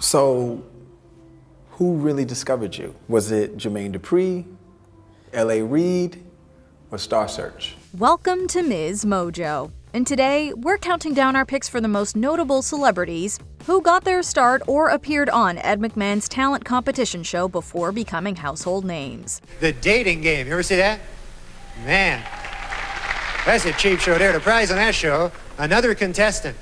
So, who really discovered you? Was it Jermaine Dupri, L.A. Reid, or Star Search? Welcome to MsMojo. And today, we're counting down our picks for the most notable celebrities who got their start or appeared on Ed McMahon's talent competition show before becoming household names. The Dating Game. You ever see that? Man, that's a cheap show there. The prize on that show, another contestant.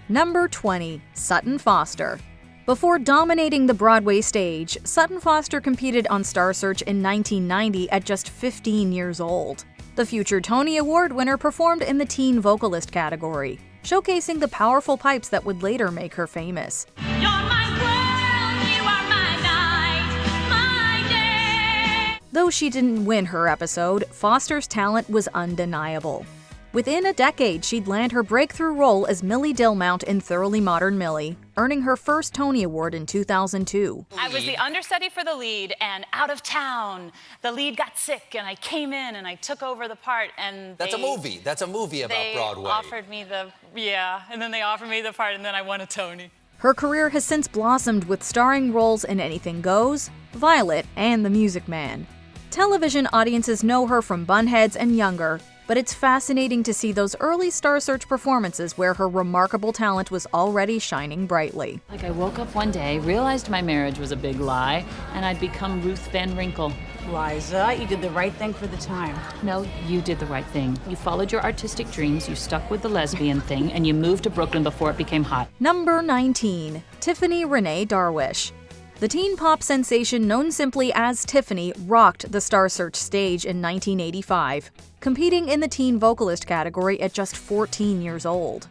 Number 20, Sutton Foster. Before dominating the Broadway stage, Sutton Foster competed on Star Search in 1990 at just 15 years old. The future Tony Award winner performed in the teen vocalist category, showcasing the powerful pipes that would later make her famous. You're my world, you are my night, my day. Though she didn't win her episode, Foster's talent was undeniable. Within a decade, she'd land her breakthrough role as Millie Dillmount in Thoroughly Modern Millie, earning her first Tony Award in 2002. I was the understudy for the lead, and out of town, the lead got sick, and I came in and I took over the part, and That's a movie. That's a movie about they Broadway. offered me and then they offered me the part, and then I won a Tony. Her career has since blossomed with starring roles in Anything Goes, Violet, and The Music Man. Television audiences know her from Bunheads and younger, but it's fascinating to see those early Star Search performances where her remarkable talent was already shining brightly. Like I woke up one day, realized my marriage was a big lie, and I'd become Ruth Van Winkle. Liza, you did the right thing for the time. No, you did the right thing. You followed your artistic dreams, you stuck with the lesbian thing, and you moved to Brooklyn before it became hot. Number 19, Tiffany Renee Darwish. The teen pop sensation known simply as Tiffany rocked the Star Search stage in 1985, competing in the teen vocalist category at just 14 years old.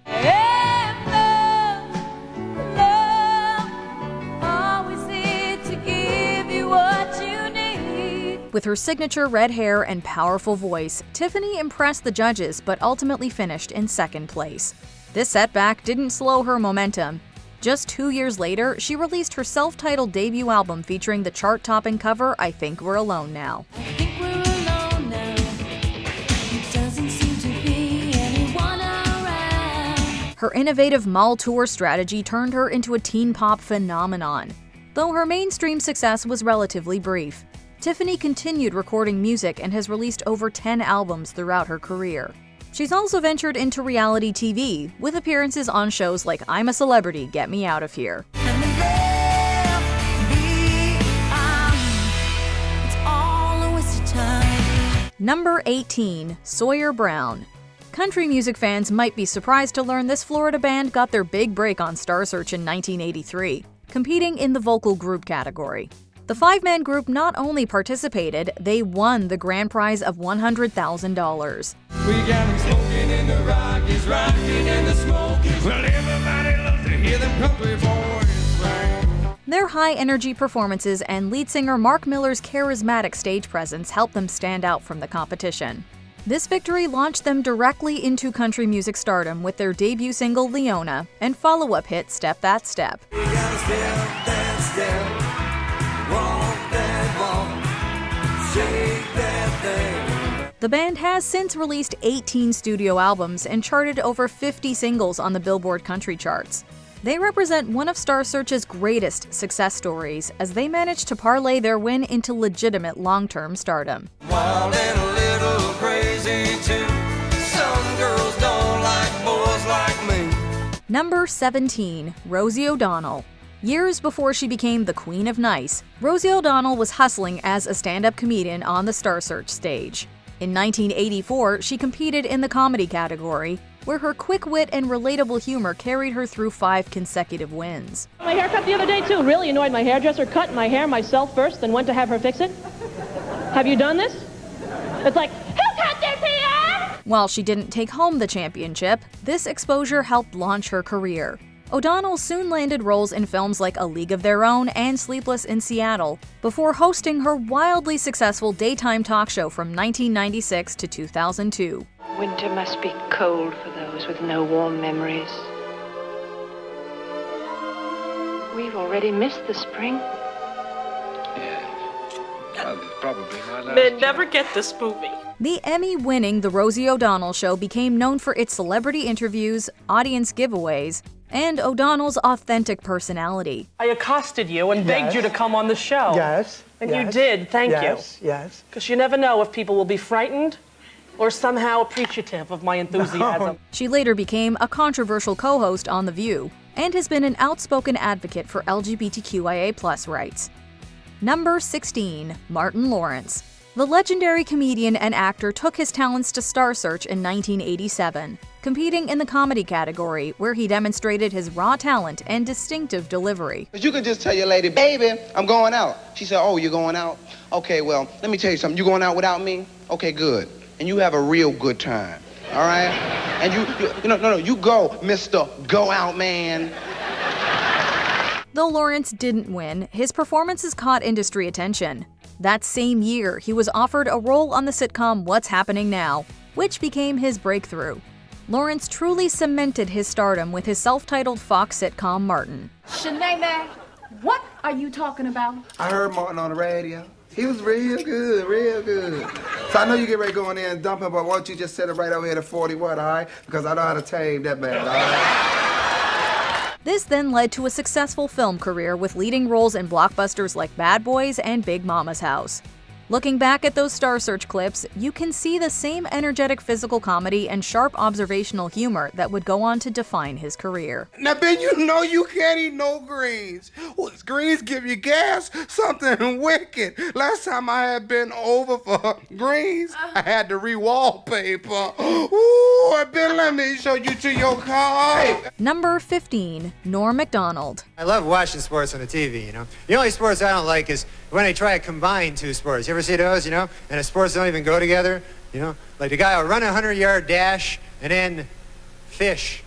With her signature red hair and powerful voice, Tiffany impressed the judges but ultimately finished in second place. This setback didn't slow her momentum. Just 2 years later, she released her self-titled debut album featuring the chart-topping cover I Think We're Alone Now. Her innovative mall tour strategy turned her into a teen pop phenomenon. Though her mainstream success was relatively brief, Tiffany continued recording music and has released over 10 albums throughout her career. She's also ventured into reality TV, with appearances on shows like I'm a Celebrity, Get Me Out of Here. Number 18, Sawyer Brown. Country music fans might be surprised to learn this Florida band got their big break on Star Search in 1983, competing in the vocal group category. The five-man group not only participated, they won the grand prize of $100,000. We got them smoking in the Rockies, rocking in the smokies. Well, everybody loves to hear them country boys sing. Their high-energy performances and lead singer Mark Miller's charismatic stage presence helped them stand out from the competition. This victory launched them directly into country music stardom with their debut single Leona and follow-up hit Step That Step. We gotta step that step. The band has since released 18 studio albums and charted over 50 singles on the Billboard country charts. They represent one of Star Search's greatest success stories as they managed to parlay their win into legitimate long-term stardom. Wild and a little crazy too. Some girls don't like boys like me. Number 17, Rosie O'Donnell. Years before she became the Queen of Nice, Rosie O'Donnell was hustling as a stand-up comedian on the Star Search stage. In 1984, she competed in the comedy category, where her quick wit and relatable humor carried her through 5 consecutive wins. My haircut the other day, too. Really annoyed my hairdresser. Cut my hair myself first, then went to have her fix it. Have you done this? It's like, who cut their hair? While she didn't take home the championship, this exposure helped launch her career. O'Donnell soon landed roles in films like A League of Their Own and Sleepless in Seattle, before hosting her wildly successful daytime talk show from 1996 to 2002. Winter must be cold for those with no warm memories. We've already missed the spring. Yes. Probably my last Men never get this movie. The Emmy-winning The Rosie O'Donnell Show became known for its celebrity interviews, audience giveaways, and O'Donnell's authentic personality. I accosted you and begged you to come on the show. Yes. And you did, thank you. Yes. Because you never know if people will be frightened or somehow appreciative of my enthusiasm. She later became a controversial co-host on The View and has been an outspoken advocate for LGBTQIA+ rights. Number 16, Martin Lawrence. The legendary comedian and actor took his talents to Star Search in 1987, competing in the comedy category, where he demonstrated his raw talent and distinctive delivery. But you could just tell your lady, baby, I'm going out. She said, oh, you're going out? Okay, well, let me tell you something. You going out without me? Okay, good. And you have a real good time, all right? And you go, Mr. Go Out Man. Though Lawrence didn't win, his performances caught industry attention. That same year, he was offered a role on the sitcom What's Happening Now, which became his breakthrough. Lawrence truly cemented his stardom with his self-titled Fox sitcom Martin. Shanae, what are you talking about? I heard Martin on the radio. He was real good, real good. So I know you get ready to go in there and dump him, but why don't you just set it right over here to 41, all right? Because I know how to tame that man, all right? This then led to a successful film career with leading roles in blockbusters like Bad Boys and Big Mama's House. Looking back at those Star Search clips, you can see the same energetic physical comedy and sharp observational humor that would go on to define his career. Now, Ben, you know you can't eat no greens. Well, greens give you gas, something wicked. Last time I had been over for greens, I had to re-wallpaper. Ooh, Ben, let me show you to your car. Number 15, Norm Macdonald. I love watching sports on the TV, you know. The only sports I don't like is when they try to combine two sports. You ever see those, you know? And the sports don't even go together, you know? Like the guy will run a 100-yard dash and then fish.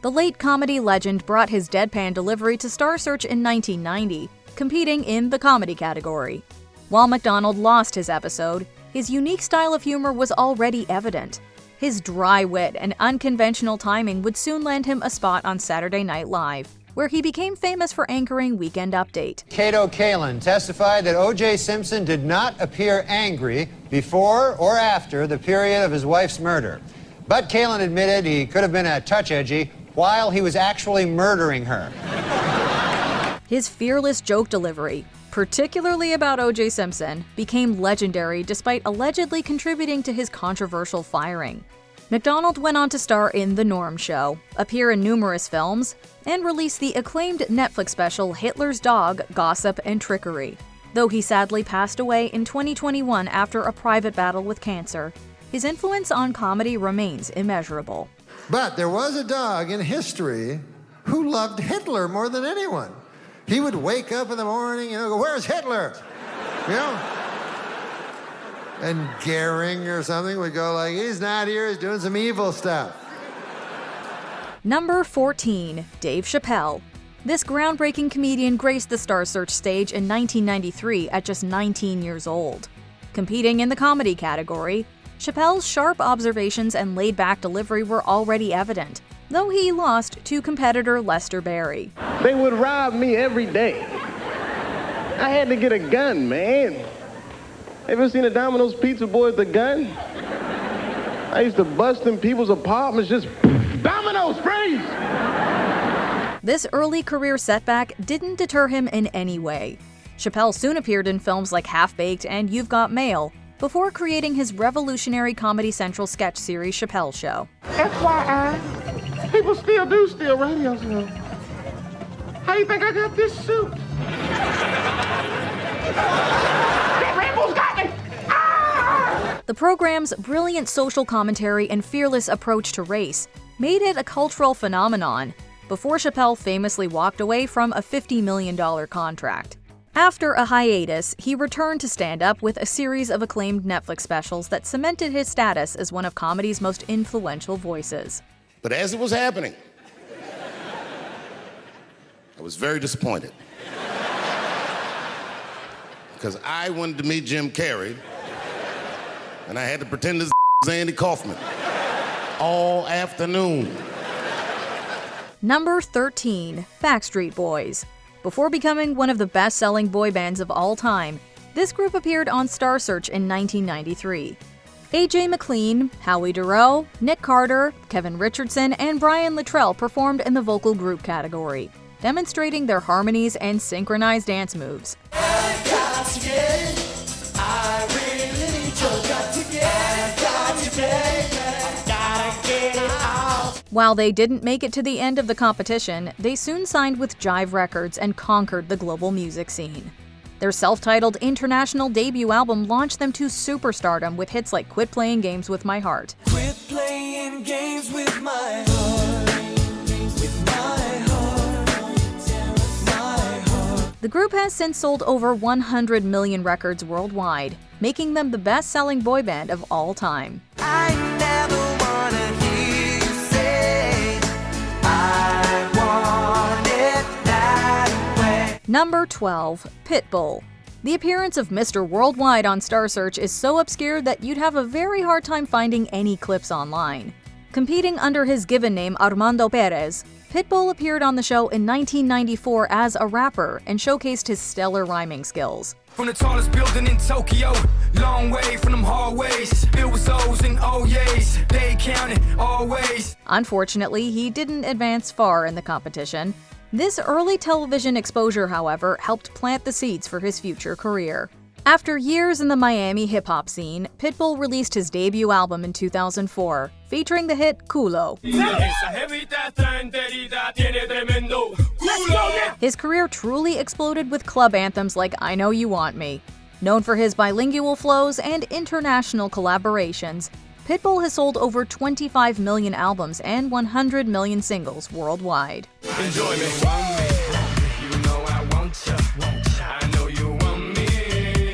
The late comedy legend brought his deadpan delivery to Star Search in 1990, competing in the comedy category. While Macdonald lost his episode, his unique style of humor was already evident. His dry wit and unconventional timing would soon land him a spot on Saturday Night Live, where he became famous for anchoring Weekend Update. Cato Kalin testified that O.J. Simpson did not appear angry before or after the period of his wife's murder. But Kalin admitted he could have been a touch edgy while he was actually murdering her. His fearless joke delivery, particularly about O.J. Simpson, became legendary despite allegedly contributing to his controversial firing. Macdonald went on to star in The Norm Show, appear in numerous films, and release the acclaimed Netflix special Hitler's Dog, Gossip and Trickery. Though he sadly passed away in 2021 after a private battle with cancer, his influence on comedy remains immeasurable. But there was a dog in history who loved Hitler more than anyone. He would wake up in the morning, go, where's Hitler? You know? And Goering or something would go like, he's not here, he's doing some evil stuff. Number 14, Dave Chappelle. This groundbreaking comedian graced the Star Search stage in 1993 at just 19 years old. Competing in the comedy category, Chappelle's sharp observations and laid-back delivery were already evident, though he lost to competitor Lester Barry. They would rob me every day. I had to get a gun, man. Ever seen a Domino's Pizza boy with a gun? I used to bust in people's apartments, just Domino's, freeze! This early career setback didn't deter him in any way. Chappelle soon appeared in films like Half-Baked and You've Got Mail, before creating his revolutionary Comedy Central sketch series Chappelle Show. FYI, people still do steal radios now. How you think I got this suit? That Rambo's got me! The program's brilliant social commentary and fearless approach to race made it a cultural phenomenon, before Chappelle famously walked away from a $50 million contract. After a hiatus, he returned to stand-up with a series of acclaimed Netflix specials that cemented his status as one of comedy's most influential voices. But as it was happening, I was very disappointed. Because I wanted to meet Jim Carrey, and I had to pretend to Andy Kaufman all afternoon. Number 13, Backstreet Boys. Before becoming one of the best-selling boy bands of all time, this group appeared on Star Search in 1993. A.J. McLean, Howie Dorough, Nick Carter, Kevin Richardson, and Brian Luttrell performed in the vocal group category, demonstrating their harmonies and synchronized dance moves. While they didn't make it to the end of the competition, they soon signed with Jive Records and conquered the global music scene. Their self-titled international debut album launched them to superstardom with hits like Quit Playing Games with My Heart. Quit playing games with my heart, with my heart, my heart. The group has since sold over 100 million records worldwide, making them the best-selling boy band of all time. I never wanna hear you say I want it that way. Number 12. Pitbull. The appearance of Mr. Worldwide on Star Search is so obscure that you'd have a very hard time finding any clips online. Competing under his given name Armando Perez, Pitbull appeared on the show in 1994 as a rapper and showcased his stellar rhyming skills. From the tallest building in Tokyo, long way from them hallways, filled with O's and oh yeas, they counted always. Unfortunately, he didn't advance far in the competition. This early television exposure, however, helped plant the seeds for his future career. After years in the Miami hip-hop scene, Pitbull released his debut album in 2004, featuring the hit Culo. His career truly exploded with club anthems like I Know You Want Me. Known for his bilingual flows and international collaborations, Pitbull has sold over 25 million albums and 100 million singles worldwide. Enjoy me. You know I want ya. I know you want me.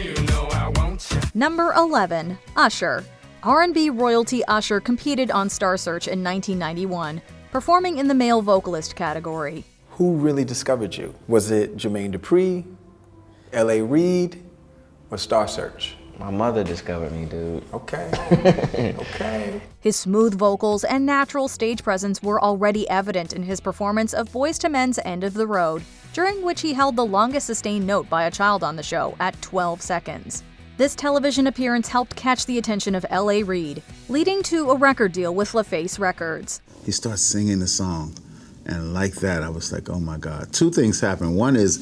You know I want ya. Number 11. Usher. R&B royalty Usher competed on Star Search in 1991, performing in the male vocalist category. Who really discovered you? Was it Jermaine Dupri, L.A. Reid, or Star Search? My mother discovered me, dude. Okay. Okay. His smooth vocals and natural stage presence were already evident in his performance of Boyz II Men's End of the Road, during which he held the longest sustained note by a child on the show at 12 seconds. This television appearance helped catch the attention of L.A. Reid, leading to a record deal with LaFace Records. He starts singing the song, and like that, I was like, oh my God. Two things happened. One is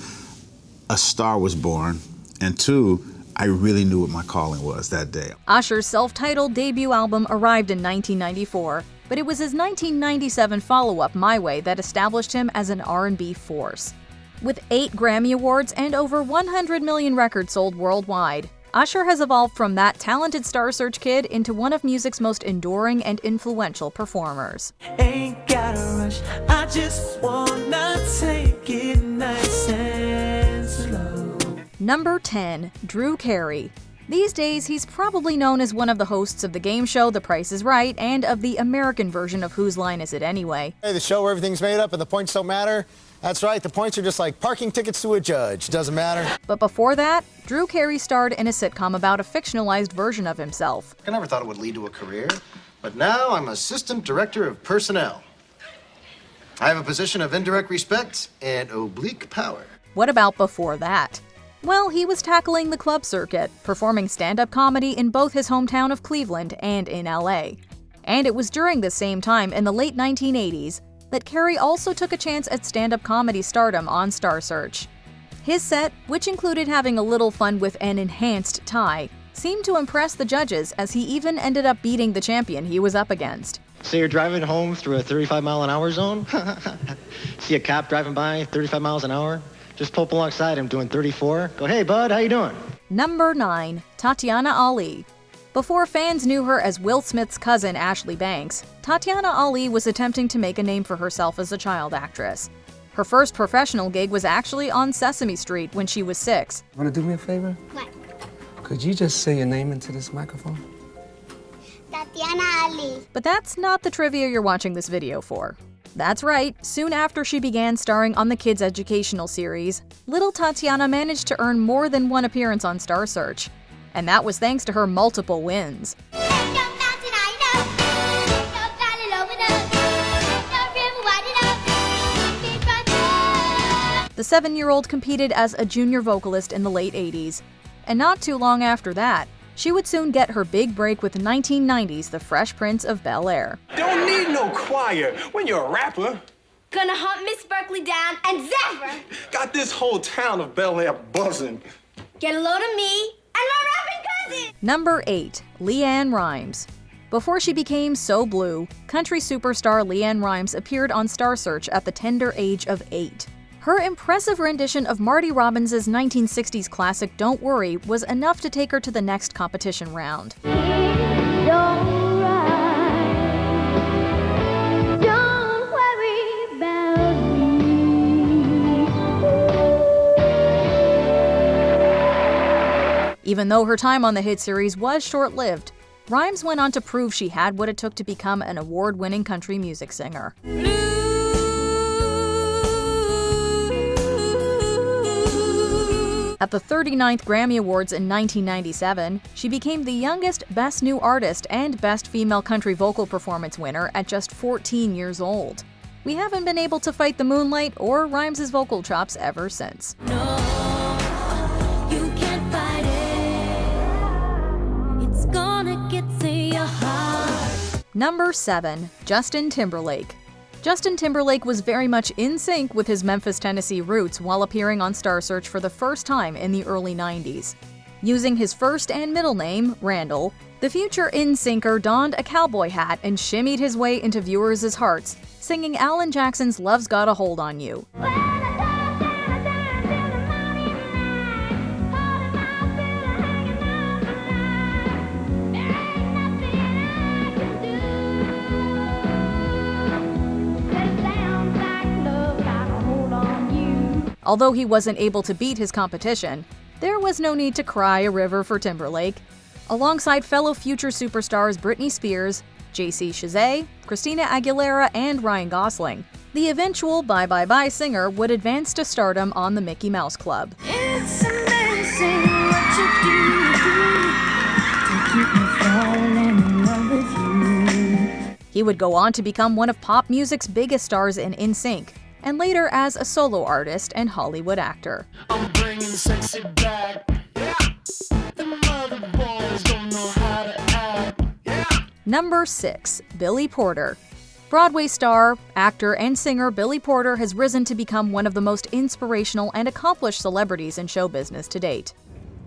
a star was born, and two, I really knew what my calling was that day. Usher's self-titled debut album arrived in 1994, but it was his 1997 follow-up, My Way, that established him as an R&B force. With 8 Grammy Awards and over 100 million records sold worldwide, Usher has evolved from that talented Star Search kid into one of music's most enduring and influential performers. Ain't gotta rush, I just wanna take it nice and slow. Number 10. Drew Carey. These days, he's probably known as one of the hosts of the game show The Price is Right and of the American version of Whose Line Is It Anyway? Hey, the show where everything's made up and the points don't matter? That's right, the points are just like parking tickets to a judge. Doesn't matter. But before that, Drew Carey starred in a sitcom about a fictionalized version of himself. I never thought it would lead to a career, but now I'm Assistant Director of Personnel. I have a position of indirect respect and oblique power. What about before that? Well, he was tackling the club circuit, performing stand-up comedy in both his hometown of Cleveland and in LA. And it was during this same time, in the late 1980s, that Carey also took a chance at stand-up comedy stardom on Star Search. His set, which included having a little fun with an enhanced tie, seemed to impress the judges as he even ended up beating the champion he was up against. So you're driving home through a 35-mile-an-hour zone? See a cop driving by 35 miles an hour? Just pull up alongside him doing 34. Go, hey, bud, how you doing? Number 9. Tatiana Ali. Before fans knew her as Will Smith's cousin Ashley Banks, Tatiana Ali was attempting to make a name for herself as a child actress. Her first professional gig was actually on Sesame Street when she was 6. Want to do me a favor? What? Could you just say your name into this microphone? Tatiana Ali. But that's not the trivia you're watching this video for. That's right, soon after she began starring on the kids' educational series, little Tatiana managed to earn more than one appearance on Star Search. And that was thanks to her multiple wins. The 7-year-old competed as a junior vocalist in the late 80s. And not too long after that, She would soon get her big break with 1990's The Fresh Prince of Bel-Air. Don't need no choir when you're a rapper. Gonna hunt Miss Berkeley down and Zephyr. Got this whole town of Bel-Air buzzing. Get a load of me and my rapping cousin. Number 8. LeAnn Rimes. Before she became so blue, country superstar LeAnn Rimes appeared on Star Search at the tender age of 8. Her impressive rendition of Marty Robbins' 1960s classic Don't Worry was enough to take her to the next competition round. Even though her time on the hit series was short-lived, Rimes went on to prove she had what it took to become an award-winning country music singer. At the 39th Grammy Awards in 1997, she became the youngest Best New Artist and Best Female Country Vocal Performance winner at just 14 years old. We haven't been able to fight the moonlight or Rimes' vocal chops ever since. Number 7. Justin Timberlake. Justin Timberlake was very much in sync with his Memphis, Tennessee roots while appearing on Star Search for the first time in the early 90s. Using his first and middle name, Randall, the future in-syncer donned a cowboy hat and shimmied his way into viewers' hearts, singing Alan Jackson's Love's Got a Hold on You. Although he wasn't able to beat his competition, there was no need to cry a river for Timberlake. Alongside fellow future superstars Britney Spears, JC Chasez, Christina Aguilera, and Ryan Gosling, the eventual Bye Bye Bye singer would advance to stardom on the Mickey Mouse Club. It's amazing what you do to keep me falling in love with you. He would go on to become one of pop music's biggest stars in NSYNC, and later as a solo artist and Hollywood actor. I'm bringing sexy back. Yeah. The mother boys don't know how to act. Yeah. Number 6. Billy Porter. Broadway star, actor, and singer Billy Porter has risen to become one of the most inspirational and accomplished celebrities in show business to date.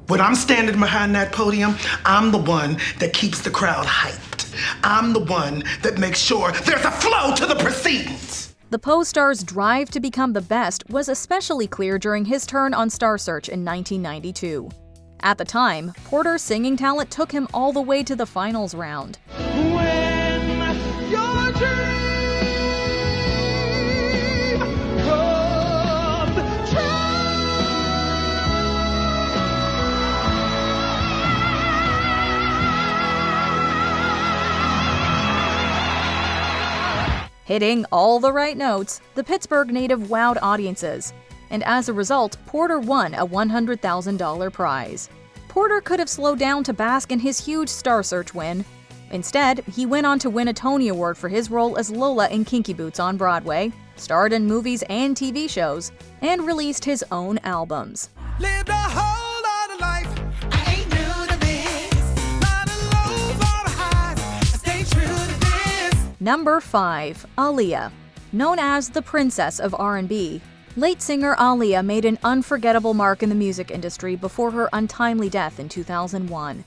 When I'm standing behind that podium, I'm the one that keeps the crowd hyped. I'm the one that makes sure there's a flow to the proceedings. The Pose star's drive to become the best was especially clear during his turn on Star Search in 1992. At the time, Porter's singing talent took him all the way to the finals round. When your dream comes true. Hitting all the right notes, the Pittsburgh native wowed audiences, and as a result, Porter won a $100,000 prize. Porter could have slowed down to bask in his huge Star Search win. Instead, he went on to win a Tony Award for his role as Lola in Kinky Boots on Broadway, starred in movies and TV shows, and released his own albums. Lived a whole lot of life. I ain't new to this. Lot of lows, lot of highs. I stay true to this. Number 5. Aaliyah. Known as the Princess of R&B, late singer Aaliyah made an unforgettable mark in the music industry before her untimely death in 2001.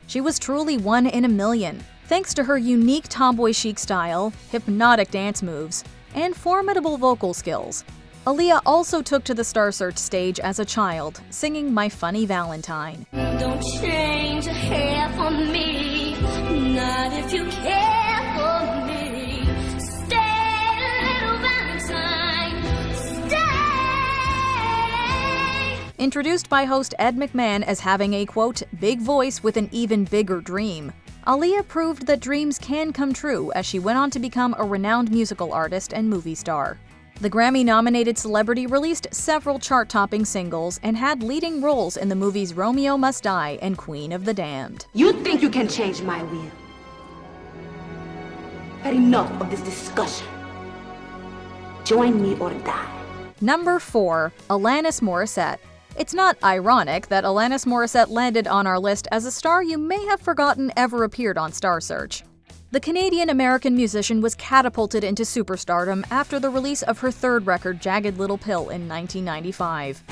She was truly one in a million, thanks to her unique tomboy chic style, hypnotic dance moves, and formidable vocal skills. Aaliyah also took to the Star Search stage as a child, singing My Funny Valentine. Don't change a hair for me, not if you care for me. Stay, little Valentine, stay. Introduced by host Ed McMahon as having a, quote, big voice with an even bigger dream, Aaliyah proved that dreams can come true as she went on to become a renowned musical artist and movie star. The Grammy-nominated celebrity released several chart-topping singles and had leading roles in the movies Romeo Must Die and Queen of the Damned. You think you can change my will? But enough of this discussion. Join me or die. Number 4. Alanis Morissette. It's not ironic that Alanis Morissette landed on our list as a star you may have forgotten ever appeared on Star Search. The Canadian-American musician was catapulted into superstardom after the release of her third record, Jagged Little Pill, in 1995.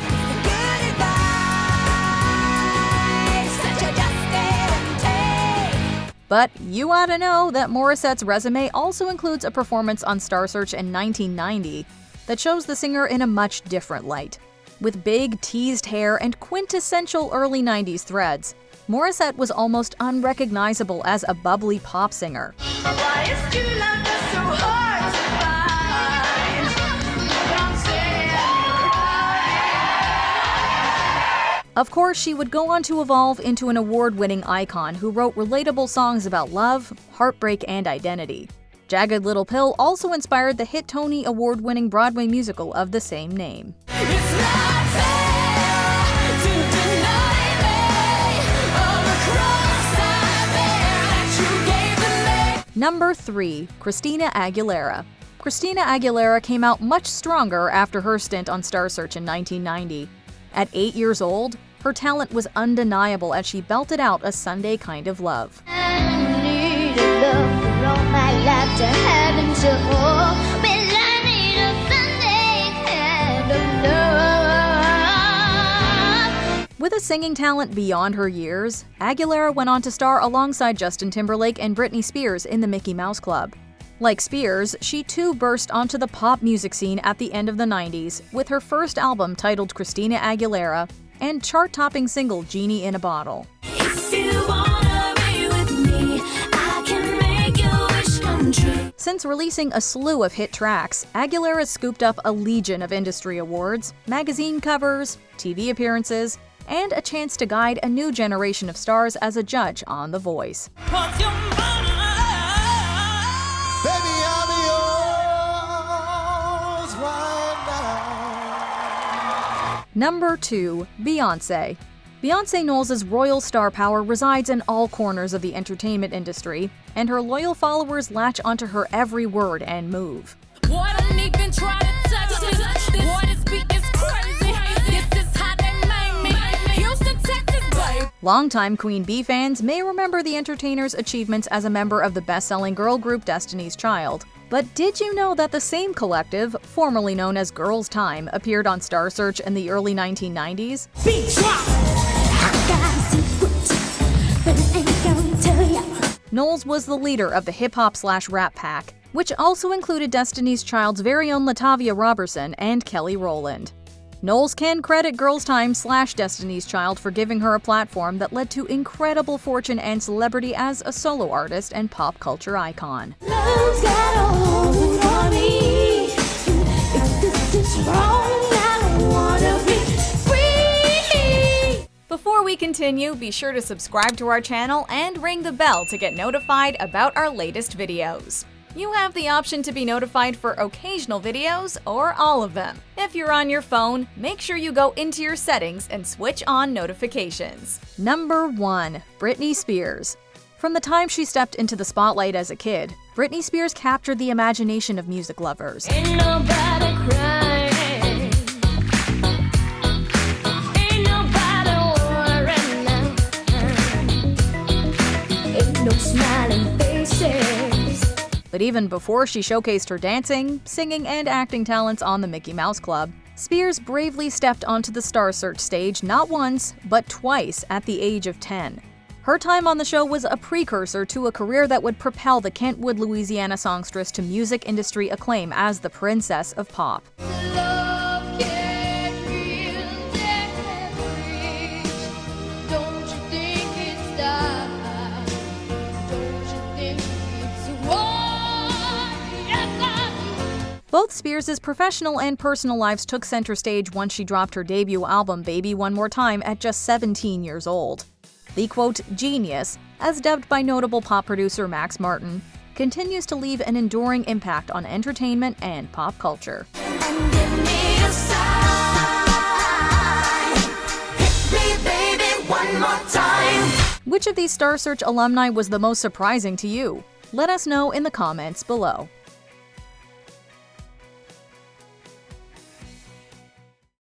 But you ought to know that Morissette's resume also includes a performance on Star Search in 1990 that shows the singer in a much different light. With big, teased hair and quintessential early 90s threads, Morissette was almost unrecognizable as a bubbly pop singer. Of course, she would go on to evolve into an award-winning icon who wrote relatable songs about love, heartbreak, and identity. Jagged Little Pill also inspired the hit Tony Award-winning Broadway musical of the same name. Number 3. Christina Aguilera. Christina Aguilera came out much stronger after her stint on Star Search in 1990. At 8 years old, her talent was undeniable as she belted out A Sunday Kind of Love. With a singing talent beyond her years, Aguilera went on to star alongside Justin Timberlake and Britney Spears in the Mickey Mouse Club. Like Spears, she too burst onto the pop music scene at the end of the 90s with her first album titled Christina Aguilera and chart-topping single Genie in a Bottle. Since releasing a slew of hit tracks, Aguilera scooped up a legion of industry awards, magazine covers, TV appearances, and a chance to guide a new generation of stars as a judge on The Voice. Number 2. Beyoncé. Beyoncé Knowles' royal star power resides in all corners of the entertainment industry, and her loyal followers latch onto her every word and move. Longtime Queen Bee fans may remember the entertainer's achievements as a member of the best-selling girl group Destiny's Child. But did you know that the same collective, formerly known as Girls' Time, appeared on Star Search in the early 1990s? Knowles was the leader of the hip-hop/rap pack, which also included Destiny's Child's very own Latavia Robertson and Kelly Rowland. Knowles can credit Girls' Time/Destiny's Child for giving her a platform that led to incredible fortune and celebrity as a solo artist and pop culture icon. Before we continue, be sure to subscribe to our channel and ring the bell to get notified about our latest videos. You have the option to be notified for occasional videos or all of them. If you're on your phone, make sure you go into your settings and switch on notifications. Number 1. Britney Spears. From the time she stepped into the spotlight as a kid, Britney Spears captured the imagination of music lovers. Ain't nobody crying. Ain't nobody worrying now. Ain't no smiling faces. But even before she showcased her dancing, singing, and acting talents on the Mickey Mouse Club, Spears bravely stepped onto the Star Search stage not once, but twice at the age of 10. Her time on the show was a precursor to a career that would propel the Kentwood, Louisiana songstress to music industry acclaim as the Princess of Pop. Both Spears' professional and personal lives took center stage once she dropped her debut album Baby One More Time at just 17 years old. The quote, genius, as dubbed by notable pop producer Max Martin, continues to leave an enduring impact on entertainment and pop culture. Which of these Star Search alumni was the most surprising to you? Let us know in the comments below.